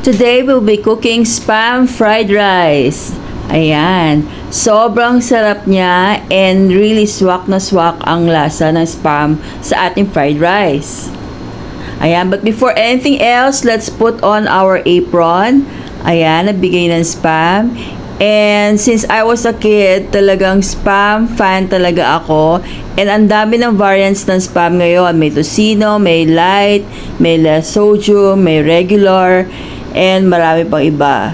Today we'll be cooking spam fried rice. Ayan. Sobrang sarap niya and really swak na swak ang lasa ng spam sa ating fried rice. Ayan, but before anything else, let's put on our apron. Ayan, nabigay ng spam. And since I was a kid, talagang spam fan talaga ako. And ang dami ng variants ng spam ngayon. May tocino, may light, may less sodium, may regular, and marami pang iba.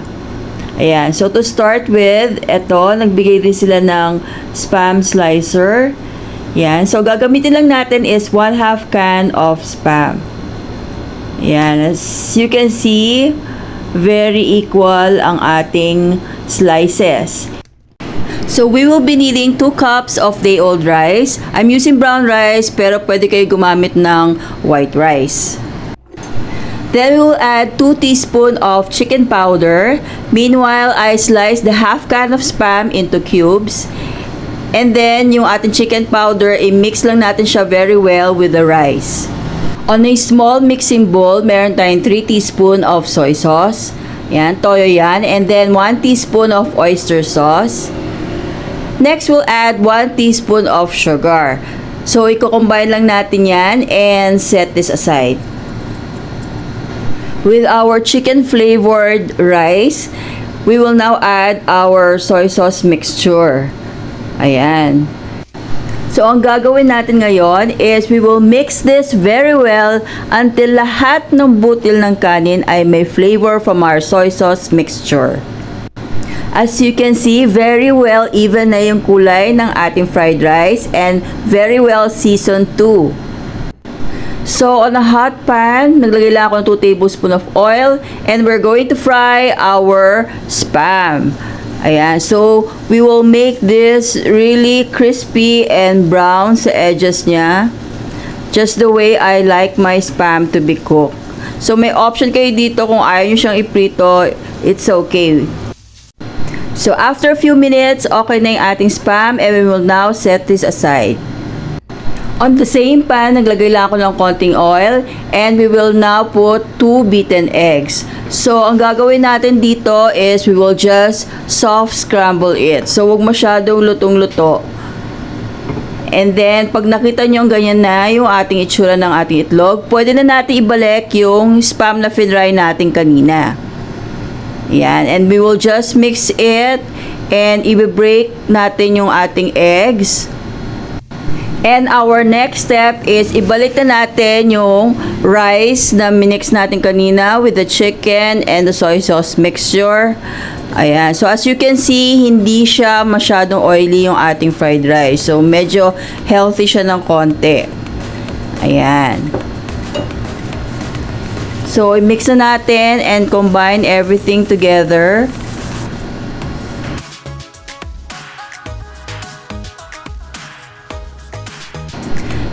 Ayan, so to start with, eto, nagbigay din sila ng spam slicer. Ayan, so gagamitin lang natin is 1/2 can of spam. Ayan, as you can see, very equal ang ating slices. So we will be needing 2 cups of day-old rice. I'm using brown rice, pero pwede kayo gumamit ng white rice. Then we will add 2 teaspoons of chicken powder. Meanwhile, I slice the 1/2 can of spam into cubes. And then, yung ating chicken powder, i-mix lang natin siya very well with the rice. On a small mixing bowl, meron tayong 3 teaspoons of soy sauce. Yan, toyo yan. And then, 1 teaspoon of oyster sauce. Next, we'll add 1 teaspoon of sugar. So, i-combine lang natin yan and set this aside. With our chicken flavored rice, we will now add our soy sauce mixture. Ayan. So, ang gagawin natin ngayon is we will mix this very well until lahat ng butil ng kanin ay may flavor from our soy sauce mixture. As you can see, very well even na yung kulay ng ating fried rice and very well seasoned too. So, on a hot pan, naglagay lang ako ng 2 tablespoons of oil and we're going to fry our spam. Ayan, so we will make this really crispy and brown sa edges niya. Just the way I like my spam to be cooked. So, may option kayo dito kung ayaw nyo siyang iprito, it's okay. So, after a few minutes, okay na yung ating spam and we will now set this aside. On the same pan, naglagay lang ako ng konting oil and we will now put 2 beaten eggs. So, ang gagawin natin dito is we will just soft scramble it. So, huwag masyadong lutong-luto. And then, pag nakita nyo ganyan na yung ating itsura ng ating itlog, pwede na natin ibalik yung spam na finry natin kanina. Yan. And we will just mix it and i-break natin yung ating eggs. And our next step is ibalik na natin yung rice na minix natin kanina with the chicken and the soy sauce mixture. Ayan. So, as you can see, hindi siya masyadong oily yung ating fried rice. So, medyo healthy siya ng konti. Ayan. So, i-mix na natin and combine everything together.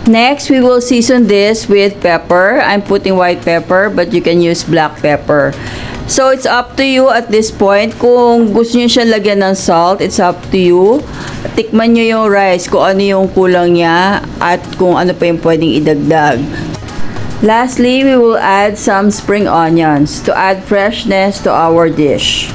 Next, we will season this with pepper. I'm putting white pepper, but you can use black pepper. So, it's up to you at this point. Kung gusto nyo siya lagyan ng salt, it's up to you. Tikman nyo yung rice, kung ano yung kulang niya, at kung ano pa yung pwedeng idagdag. Lastly, we will add some spring onions to add freshness to our dish.